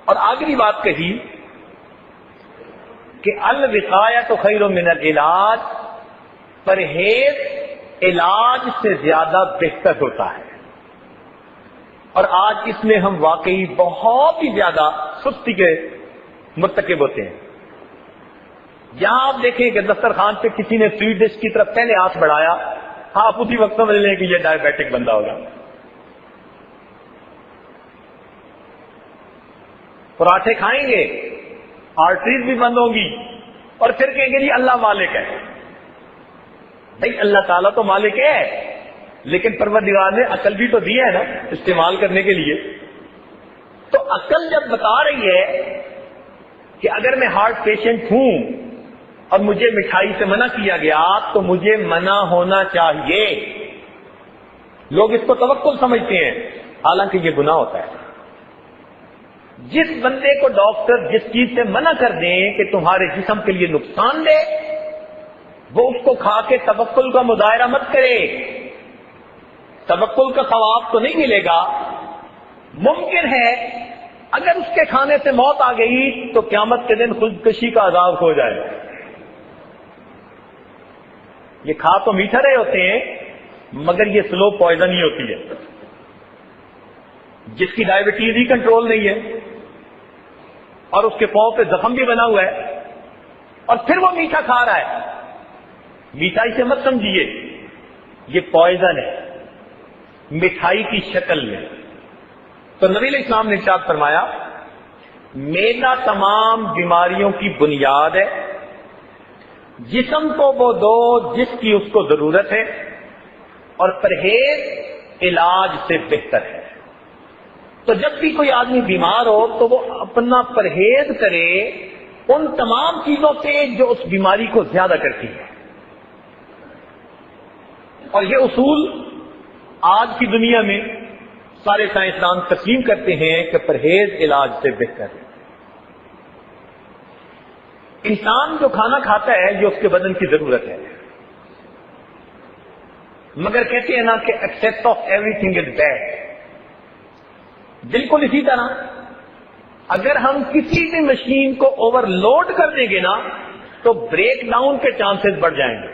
اور آخری بات کہی کہ الوقایۃ خیر من العلاج، پرہیز علاج سے زیادہ بہتر ہوتا ہے. اور آج اس میں ہم واقعی بہت ہی زیادہ سستی کے مرتکب ہوتے ہیں. جہاں آپ دیکھیں کہ دسترخوان پہ کسی نے سویٹ ڈش کی طرف پہلے ہاتھ بڑھایا، آپ اسی وقت سمجھ لیں کہ یہ ڈائبیٹک بندہ ہوگا. پراٹھے کھائیں گے، آرٹریز بھی بند ہوں گی، اور پھر کہیں گے جی اللہ مالک ہے. بھائی اللہ تعالیٰ تو مالک ہے، لیکن پروردگار نے عقل بھی تو دی ہے نا استعمال کرنے کے لیے. تو عقل جب بتا رہی ہے کہ اگر میں ہارٹ پیشنٹ ہوں اور مجھے مٹھائی سے منع کیا گیا تو مجھے منع ہونا چاہیے. لوگ اس کو توکل سمجھتے ہیں، حالانکہ یہ گناہ ہوتا ہے. جس بندے کو ڈاکٹر جس چیز سے منع کر دیں کہ تمہارے جسم کے لیے نقصان دے، وہ اس کو کھا کے توکل کا مظاہرہ مت کرے. توکل کا ثواب تو نہیں ملے گا. ممکن ہے اگر اس کے کھانے سے موت آ گئی تو قیامت کے دن خودکشی کا عذاب ہو جائے. یہ کھا تو میٹھا رہے ہوتے ہیں مگر یہ سلو پوائزن ہی ہوتی ہے. جس کی ڈائبٹیز ہی کنٹرول نہیں ہے اور اس کے پاؤں پہ زخم بھی بنا ہوا ہے اور پھر وہ میٹھا کھا رہا ہے، میٹھائی سے مت سمجھیے، یہ پوائزن ہے مٹھائی کی شکل میں. تو نبی علیہ السلام نے ارشاد فرمایا میدا تمام بیماریوں کی بنیاد ہے، جسم کو وہ دو جس کی اس کو ضرورت ہے، اور پرہیز علاج سے بہتر ہے. تو جب بھی کوئی آدمی بیمار ہو تو وہ اپنا پرہیز کرے ان تمام چیزوں سے جو اس بیماری کو زیادہ کرتی ہے. اور یہ اصول آج کی دنیا میں سارے سائنسدان تسلیم کرتے ہیں کہ پرہیز علاج سے بہتر ہے. انسان جو کھانا کھاتا ہے یہ اس کے بدن کی ضرورت ہے، مگر کہتے ہیں نا کہ access of every thing is bad. بالکل اسی طرح اگر ہم کسی بھی مشین کو اوور لوڈ کر دیں گے نا تو بریک ڈاؤن کے چانسز بڑھ جائیں گے.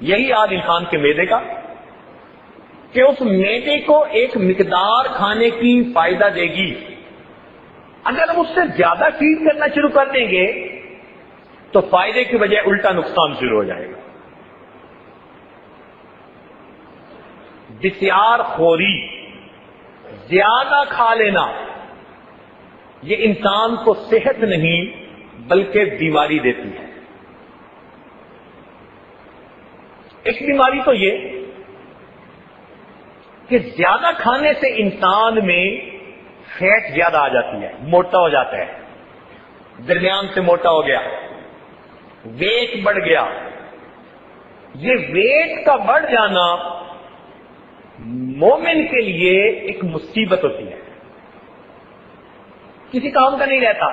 یہی آج انسان کے معدے کا کہ اس میدے کو ایک مقدار کھانے کی فائدہ دے گی. اگر ہم اس سے زیادہ فیڈ کرنا شروع کر دیں گے تو فائدے کی بجائے الٹا نقصان شروع ہو جائے گا. بسیار خوری، زیادہ کھا لینا، یہ انسان کو صحت نہیں بلکہ بیماری دیتی ہے. ایک بیماری تو یہ کہ زیادہ کھانے سے انسان میں فیٹ زیادہ آ جاتی ہے، موٹا ہو جاتا ہے، درمیان سے موٹا ہو گیا، ویٹ بڑھ گیا. یہ ویٹ کا بڑھ جانا مومن کے لیے ایک مصیبت ہوتی ہے، کسی کام کا نہیں رہتا.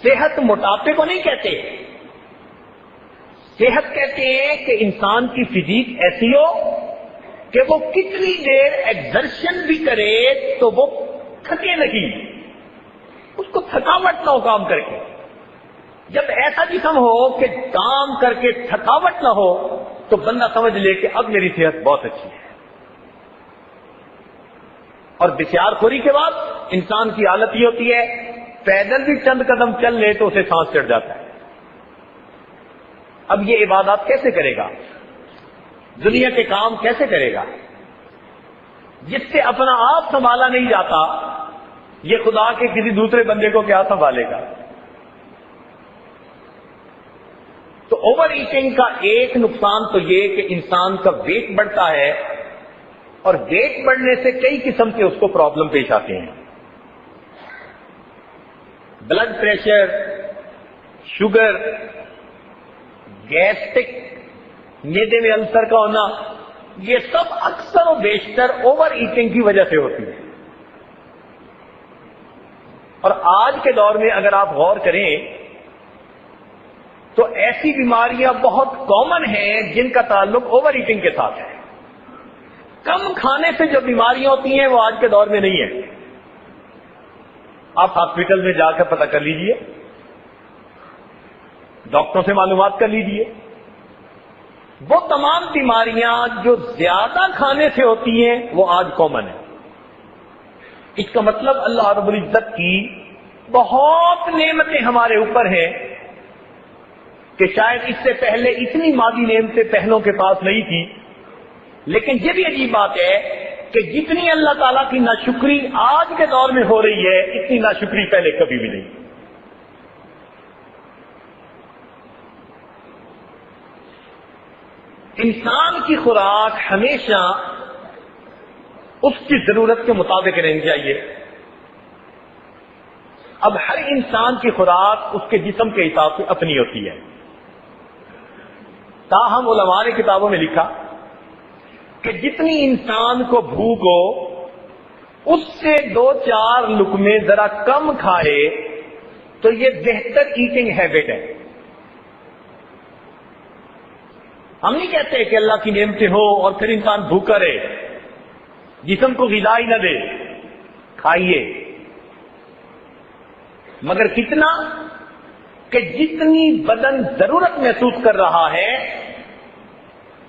صحت موٹاپے کو نہیں کہتے، صحت کہتے ہیں کہ انسان کی فزیک ایسی ہو کہ وہ کتنی دیر ایگزرشن بھی کرے تو وہ تھکے نہیں، اس کو تھکاوٹ نہ ہو کام کر کے. جب ایسا جسم ہو کہ کام کر کے تھکاوٹ نہ ہو تو بندہ سمجھ لے کہ اب میری صحت بہت اچھی ہے. اور بسیار خوری کے بعد انسان کی حالت یہ ہوتی ہے پیدل بھی چند قدم چل لے تو اسے سانس چڑھ جاتا ہے. اب یہ عبادات کیسے کرے گا، دنیا کے کام کیسے کرے گا، جس سے اپنا آپ سنبھالا نہیں جاتا یہ خدا کے کسی دوسرے بندے کو کیا سنبھالے گا. تو اوور ایٹنگ کا ایک نقصان تو یہ کہ انسان کا ویٹ بڑھتا ہے اور ویٹ بڑھنے سے کئی قسم کے اس کو پرابلم پیش آتے ہیں. بلڈ پریشر، شوگر، گیسٹرک، معدے میں السر کا ہونا، یہ سب اکثر و بیشتر اوور ایٹنگ کی وجہ سے ہوتی ہے. اور آج کے دور میں اگر آپ غور کریں تو ایسی بیماریاں بہت کامن ہیں جن کا تعلق اوور ایٹنگ کے ساتھ ہے. کم کھانے سے جو بیماریاں ہوتی ہیں وہ آج کے دور میں نہیں ہے. آپ ہاسپٹل میں جا کر پتہ کر لیجئے، ڈاکٹروں سے معلومات کر لیجئے، وہ تمام بیماریاں جو زیادہ کھانے سے ہوتی ہیں وہ آج کامن ہے۔ اس کا مطلب اللہ رب العزت کی بہت نعمتیں ہمارے اوپر ہیں کہ شاید اس سے پہلے اتنی مادی نعمتیں پہلوں کے پاس نہیں تھی، لیکن یہ بھی عجیب بات ہے کہ جتنی اللہ تعالیٰ کی ناشکری آج کے دور میں ہو رہی ہے اتنی ناشکری پہلے کبھی بھی نہیں۔ انسان کی خوراک ہمیشہ اس کی ضرورت کے مطابق رہنی چاہیے۔ اب ہر انسان کی خوراک اس کے جسم کے حساب سے اپنی ہوتی ہے، تاہم علماء نے کتابوں میں لکھا کہ جتنی انسان کو بھوک ہو اس سے 2-4 لقمے ذرا کم کھائے تو یہ بہتر ایٹنگ ہیبٹ ہے۔ ہم نہیں کہتے کہ اللہ کی نعمتیں ہو اور پھر انسان بھوکا رہے، جسم کو غذا ہی نہ دے، کھائیے، مگر کتنا کہ جتنی بدن ضرورت محسوس کر رہا ہے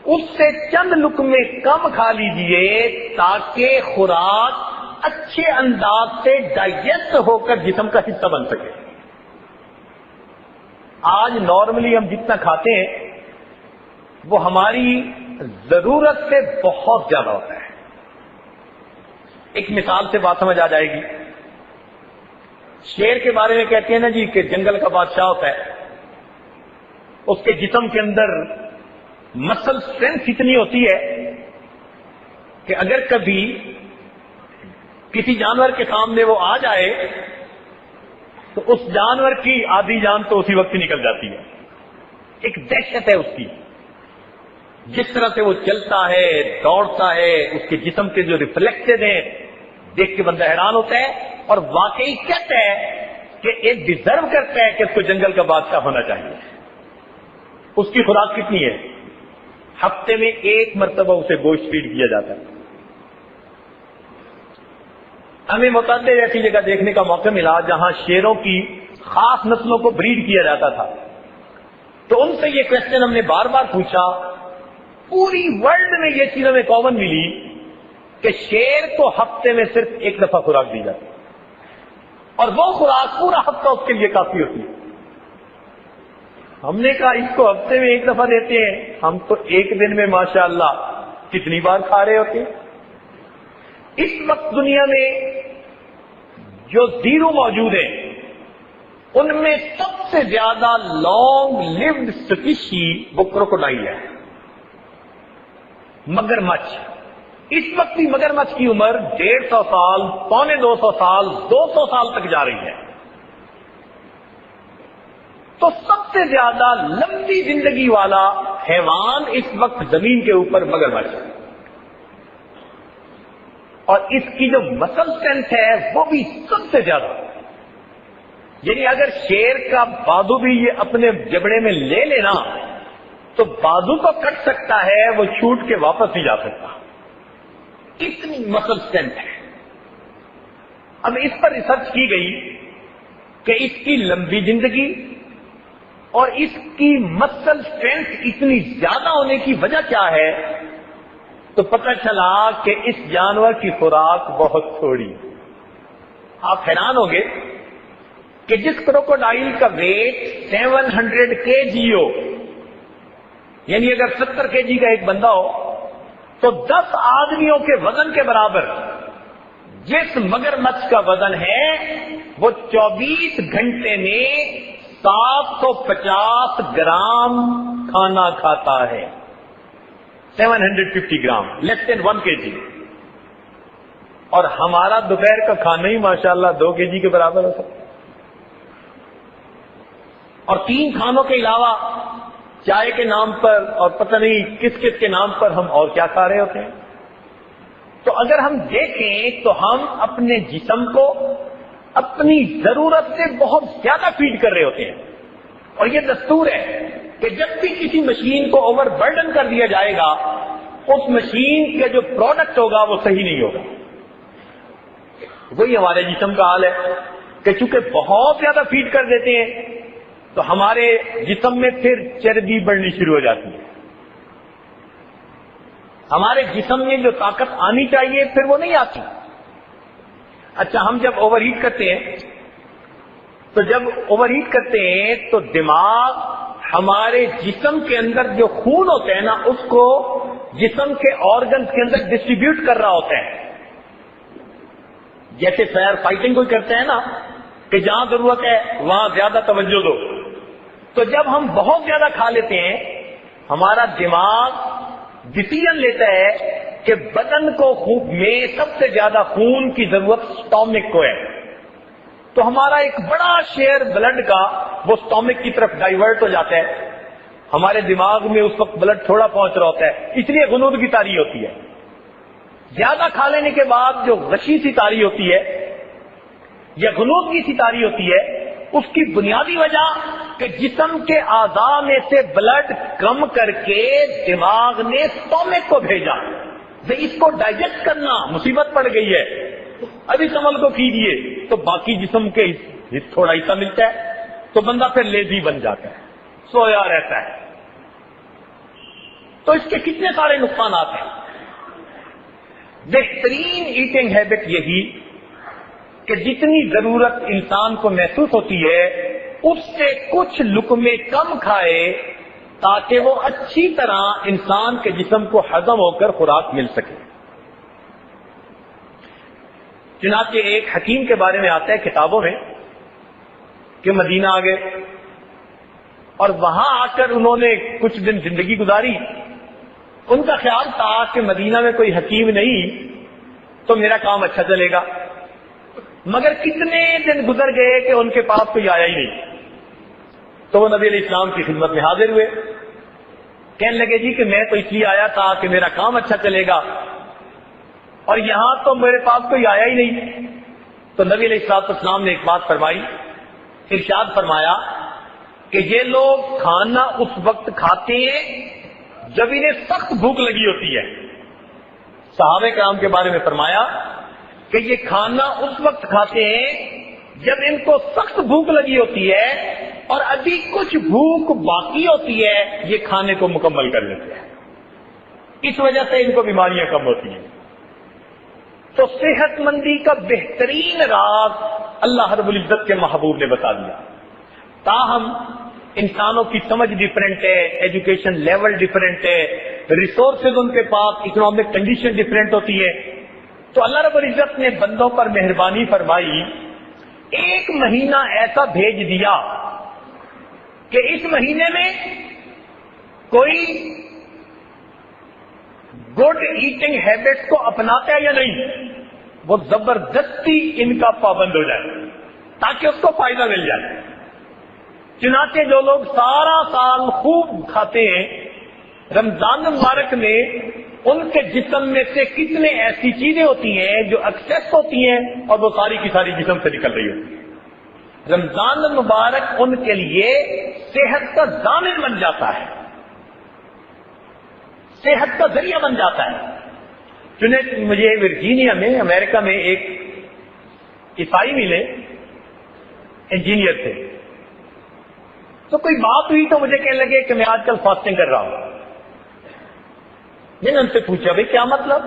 اس سے چند لقمے کم کھا لیجئے تاکہ خوراک اچھے انداز سے ڈائجسٹ ہو کر جسم کا حصہ بن سکے۔ آج نارملی ہم جتنا کھاتے ہیں وہ ہماری ضرورت سے بہت زیادہ ہوتا ہے۔ ایک مثال سے بات سمجھ آ جائے گی۔ شیر کے بارے میں کہتے ہیں نا جی کہ جنگل کا بادشاہ ہوتا ہے، اس کے جسم کے اندر مسل اسٹرینتھ اتنی ہوتی ہے کہ اگر کبھی کسی جانور کے سامنے وہ آ جائے تو اس جانور کی آدھی جان تو اسی وقت نکل جاتی ہے۔ ایک دہشت ہے اس کی، جس طرح سے وہ چلتا ہے، دوڑتا ہے، اس کے جسم کے جو ریفلیکسز ہیں دیکھ کے بندہ حیران ہوتا ہے، اور واقعی کہتا ہے کہ ایک ڈیزرو کرتا ہے کہ اس کو جنگل کا بادشاہ ہونا چاہیے۔ اس کی خوراک کتنی ہے؟ ہفتے میں 1 مرتبہ اسے گوشت فیڈ کیا جاتا ہے۔ ہمیں متعدد ایسی جگہ دیکھنے کا موقع ملا جہاں شیروں کی خاص نسلوں کو بریڈ کیا جاتا تھا، تو ان سے یہ کوشچن ہم نے بار بار پوچھا۔ پوری ورلڈ میں یہ چیز ہمیں کامن ملی کہ شیر کو ہفتے میں صرف 1 دفعہ خوراک دی جاتی ہے، اور وہ خوراک پورا ہفتہ اس کے لیے کافی ہوتی ہے۔ ہم نے کہا اس کو ہفتے میں 1 دفعہ دیتے ہیں، ہم تو ایک دن میں ماشاءاللہ کتنی بار کھا رہے ہوتے ہیں۔ اس وقت دنیا میں جو زیرو موجود ہیں ان میں سب سے زیادہ لانگ لیوڈ اسپیشی وہ کروکوڈائل ہے، مگرمچھ۔ اس وقت بھی مگرمچھ کی عمر 150 سال، 250 سال، 200 سال تک جا رہی ہے۔ تو سب سے زیادہ لمبی زندگی والا حیوان اس وقت زمین کے اوپر مگرمچھ ہے، اور اس کی جو مسل اسٹرینتھ ہے وہ بھی سب سے زیادہ، یعنی اگر شیر کا بازو بھی یہ اپنے جبڑے میں لے لینا تو بازو کو کٹ سکتا ہے، وہ چھوٹ کے واپس نہیں جا سکتا، اتنی مسل اسٹرینتھ ہے۔ اب اس پر ریسرچ کی گئی کہ اس کی لمبی زندگی اور اس کی مسل اسٹرینتھ اتنی زیادہ ہونے کی وجہ کیا ہے، تو پتہ چلا کہ اس جانور کی خوراک بہت تھوڑی۔ آپ حیران ہوں گے کہ جس کروکوڈائل کا ویٹ 700 kg ہو، یعنی اگر 70 kg کا ایک بندہ ہو تو 10 آدمیوں کے وزن کے برابر جس مگرمچھ کا وزن ہے وہ 24 گھنٹے میں 750 گرام کھانا کھاتا ہے، 750 گرام، لیس دین 1 kg۔ اور ہمارا دوپہر کا کھانا ہی ماشاءاللہ 2 kg کے برابر ہو سکتا ہے۔ اور 3 کھانوں کے علاوہ چائے کے نام پر اور پتہ نہیں کس کس کے نام پر ہم اور کیا کھا رہے ہوتے ہیں۔ تو اگر ہم دیکھیں تو ہم اپنے جسم کو اپنی ضرورت سے بہت زیادہ فیڈ کر رہے ہوتے ہیں، اور یہ دستور ہے کہ جب بھی کسی مشین کو اوور برڈن کر دیا جائے گا اس مشین کا جو پروڈکٹ ہوگا وہ صحیح نہیں ہوگا۔ وہی ہمارے جسم کا حال ہے کہ چونکہ بہت زیادہ فیڈ کر دیتے ہیں تو ہمارے جسم میں پھر چربی بڑھنی شروع ہو جاتی ہے. ہمارے جسم میں جو طاقت آنی چاہیے پھر وہ نہیں آتی. اچھا، ہم جب اوور ہیٹ کرتے ہیں تو دماغ ہمارے جسم کے اندر جو خون ہوتا ہے نا، اس کو جسم کے آرگنز کے اندر ڈسٹریبیوٹ کر رہا ہوتا ہے. جیسے فائر فائٹنگ کوئی کرتے ہیں نا کہ جہاں ضرورت ہے وہاں زیادہ توجہ دو. تو جب ہم بہت زیادہ کھا لیتے ہیں، ہمارا دماغ ڈسیژن لیتا ہے کہ بدن کو میں سب سے زیادہ خون کی ضرورت سٹامک کو ہے. تو ہمارا ایک بڑا شیئر بلڈ کا وہ سٹامک کی طرف ڈائیورٹ ہو جاتا ہے. ہمارے دماغ میں اس وقت بلڈ تھوڑا پہنچ رہا ہوتا ہے، اس لیے غنودگی طاری ہوتی ہے. زیادہ کھا لینے کے بعد جو غشی سی طاری ہوتی ہے یا غنودگی سی طاری ہوتی ہے، اس کی بنیادی وجہ کہ جسم کے اعضاء میں سے بلڈ کم کر کے دماغ نے سٹامک کو بھیجا. اس کو ڈائجسٹ کرنا مصیبت پڑ گئی ہے، اب اس عمل کو کیجیے تو باقی جسم کے تھوڑا حصہ ملتا ہے تو بندہ پھر لیزی بن جاتا ہے، سویا رہتا ہے. تو اس کے کتنے سارے نقصانات ہیں. بہترین ایٹنگ ہیبٹ یہی کہ جتنی ضرورت انسان کو محسوس ہوتی ہے اس سے کچھ لقمے کم کھائے تاکہ وہ اچھی طرح انسان کے جسم کو ہضم ہو کر خوراک مل سکے. چنانچہ ایک حکیم کے بارے میں آتا ہے کتابوں میں کہ مدینہ آ گئے اور وہاں آ کر انہوں نے کچھ دن زندگی گزاری. ان کا خیال تھا کہ مدینہ میں کوئی حکیم نہیں تو میرا کام اچھا چلے گا. مگر کتنے دن گزر گئے کہ ان کے پاس کوئی آیا ہی نہیں. تو وہ نبی علیہ السلام کی خدمت میں حاضر ہوئے، کہنے لگے جی کہ میں تو اس لیے آیا تھا کہ میرا کام اچھا چلے گا اور یہاں تو میرے پاس کوئی آیا ہی نہیں. تو نبی علیہ السلام نے ایک بات فرمائی، ارشاد فرمایا کہ یہ لوگ کھانا اس وقت کھاتے ہیں جب انہیں سخت بھوک لگی ہوتی ہے. صحابہ کرام کے بارے میں فرمایا کہ یہ کھانا اس وقت کھاتے ہیں جب ان کو سخت بھوک لگی ہوتی ہے اور ابھی کچھ بھوک باقی ہوتی ہے، یہ کھانے کو مکمل کر لیتے ہیں. اس وجہ سے ان کو بیماریاں کم ہوتی ہیں. تو صحت مندی کا بہترین راز اللہ رب العزت کے محبوب نے بتا دیا. تاہم انسانوں کی سمجھ ڈفرینٹ ہے، ایجوکیشن لیول ڈفرینٹ ہے، ریسورسز ان کے پاس، اکنامک کنڈیشن ڈفرینٹ ہوتی ہے. تو اللہ رب العزت نے بندوں پر مہربانی فرمائی، ایک مہینہ ایسا بھیج دیا کہ اس مہینے میں کوئی گڈ ایٹنگ ہیبٹس کو اپناتا ہے یا نہیں، وہ زبردستی ان کا پابند ہو جائے تاکہ اس کو فائدہ مل جائے. چنانچہ جو لوگ سارا سال خوب کھاتے ہیں، رمضان مبارک میں ان کے جسم میں سے کتنے ایسی چیزیں ہوتی ہیں جو ایکسیس ہوتی ہیں اور وہ ساری کی ساری جسم سے نکل رہی ہوتی ہیں. رمضان مبارک ان کے لیے صحت کا ضامن بن جاتا ہے، صحت کا ذریعہ بن جاتا ہے. چنانچہ مجھے ورجینیا میں امریکہ میں ایک عیسائی ملے، انجینئر تھے. تو کوئی بات ہوئی تو مجھے کہنے لگے کہ میں آج کل فاسٹنگ کر رہا ہوں. میں نے ان سے پوچھا بھائی کیا مطلب؟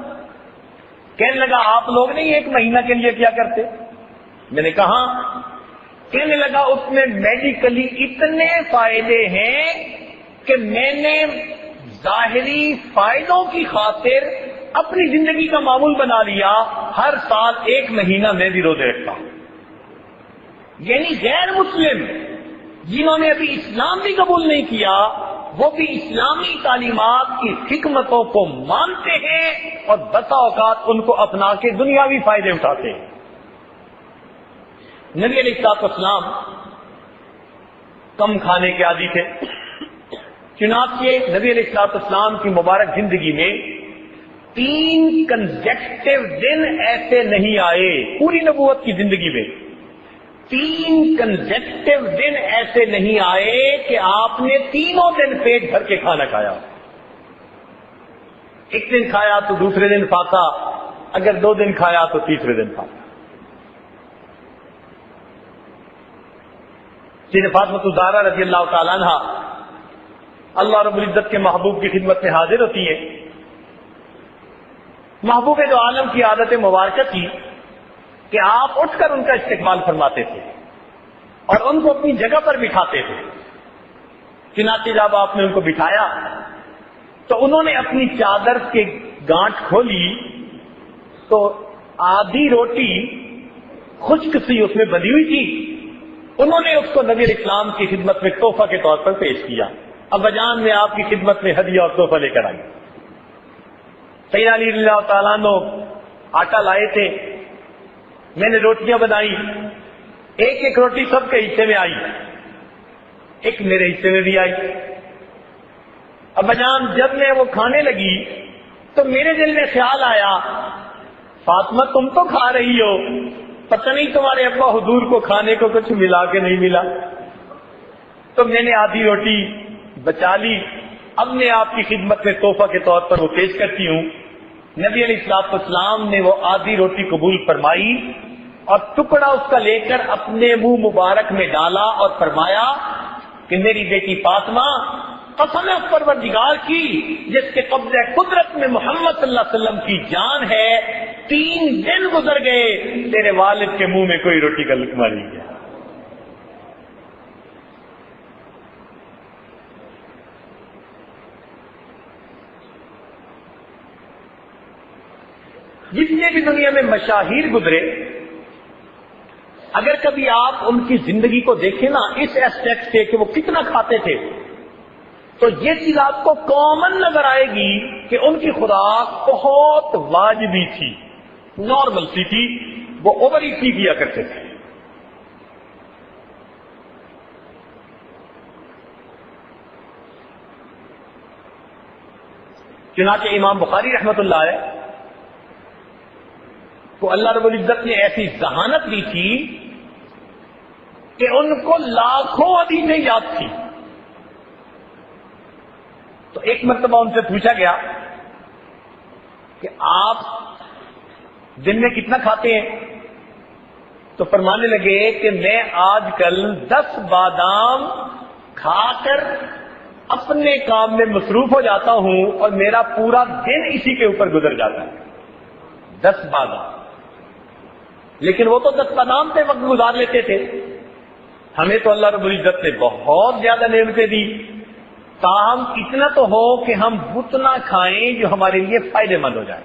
کہنے لگا آپ لوگ نہیں ایک مہینہ کے لیے کیا کرتے؟ میں نے کہا. کہنے لگا اس میں میڈیکلی اتنے فائدے ہیں کہ میں نے ظاہری فائدوں کی خاطر اپنی زندگی کا معمول بنا لیا، ہر سال ایک مہینہ میں بھی روزے رکھتا ہوں. یعنی غیر مسلم جنہوں نے ابھی اسلام بھی قبول نہیں کیا وہ بھی اسلامی تعلیمات کی حکمتوں کو مانتے ہیں اور بسا اوقات ان کو اپنا کے دنیاوی فائدے اٹھاتے ہیں. نبی علیہ السلام کم کھانے کے عادی تھے. چنانچہ نبی علیہ السلام کی مبارک زندگی میں 3 کنزیکٹیو دن ایسے نہیں آئے، پوری نبوت کی زندگی میں 3 کنزیکٹیو دن ایسے نہیں آئے کہ آپ نے تینوں دن پیٹ بھر کے کھانا کھایا. ایک دن کھایا تو دوسرے دن فاقہ، اگر 2 دن کھایا تو تیسرے دن فاقہ. سیدہ فاطمہ الزہرا رضی اللہ تعالیٰ عنہ اللہ رب العزت کے محبوب کی خدمت میں حاضر ہوتی ہیں. محبوب دو عالم کی عادت مبارکہ تھی کہ آپ اٹھ کر ان کا استقبال فرماتے تھے اور ان کو اپنی جگہ پر بٹھاتے تھے. چنانچہ جب آپ نے ان کو بٹھایا تو انہوں نے اپنی چادر کے گانٹ کھولی تو آدھی روٹی خشک سی اس میں بندھی ہوئی تھی. انہوں نے اس کو نبی اسلام کی خدمت میں تحفہ کے طور پر پیش کیا. ابا جان میں آپ کی خدمت میں ہدیہ اور تحفہ لے کر آئی. سیدنا علی رضی اللہ تعالیٰ عنہ آٹا لائے تھے, میں نے روٹیاں بنائی, ایک ایک روٹی سب کے حصے میں آئی, ایک میرے حصے میں بھی آئی. ابا جان جب میں وہ کھانے لگی تو میرے دل میں خیال آیا, فاطمہ تم تو کھا رہی ہو, پتہ نہیں تمہارے ابا حضور کو کھانے کو کچھ ملا کہ نہیں ملا. تو میں نے آدھی روٹی بچا لی, اب میں آپ کی خدمت میں تحفہ کے طور پر وہ پیش کرتی ہوں. نبی علیہ السلام نے وہ آدھی روٹی قبول فرمائی اور ٹکڑا اس کا لے کر اپنے منہ مبارک میں ڈالا اور فرمایا کہ میری بیٹی فاطمہ, قسم اس پروردگار کی جس کے قبضہ قدرت میں محمد صلی اللہ علیہ وسلم کی جان ہے, 3 دن گزر گئے تیرے والد کے منہ میں کوئی روٹی کا لقمہ نہیں گیا. جتنے بھی دنیا میں مشاہیر گزرے, اگر کبھی آپ ان کی زندگی کو دیکھیں نا اس ایسپیکٹ سے کہ وہ کتنا کھاتے تھے, تو یہ چیز آپ کو کامن نظر آئے گی کہ ان کی خوراک بہت واجبی تھی, نارمل سی تھی, وہ اوور ایٹ نہیں کیا کرتے تھے. چنانچہ امام بخاری رحمت اللہ علیہ کو اللہ رب العزت نے ایسی ذہانت دی تھی کہ ان کو لاکھوں حدیثیں یاد تھی. تو ایک مرتبہ ان سے پوچھا گیا کہ آپ دن میں کتنا کھاتے ہیں, تو فرمانے لگے کہ میں آج کل 10 بادام کھا کر اپنے کام میں مصروف ہو جاتا ہوں اور میرا پورا دن اسی کے اوپر گزر جاتا ہے. 10 بادام, لیکن وہ تو 10 بادام پہ وقت گزار لیتے تھے. ہمیں تو اللہ رب العزت نے بہت زیادہ نعمتیں دی, تاہم اتنا تو ہو کہ ہم اتنا کھائیں جو ہمارے لیے فائدہ مند ہو جائے.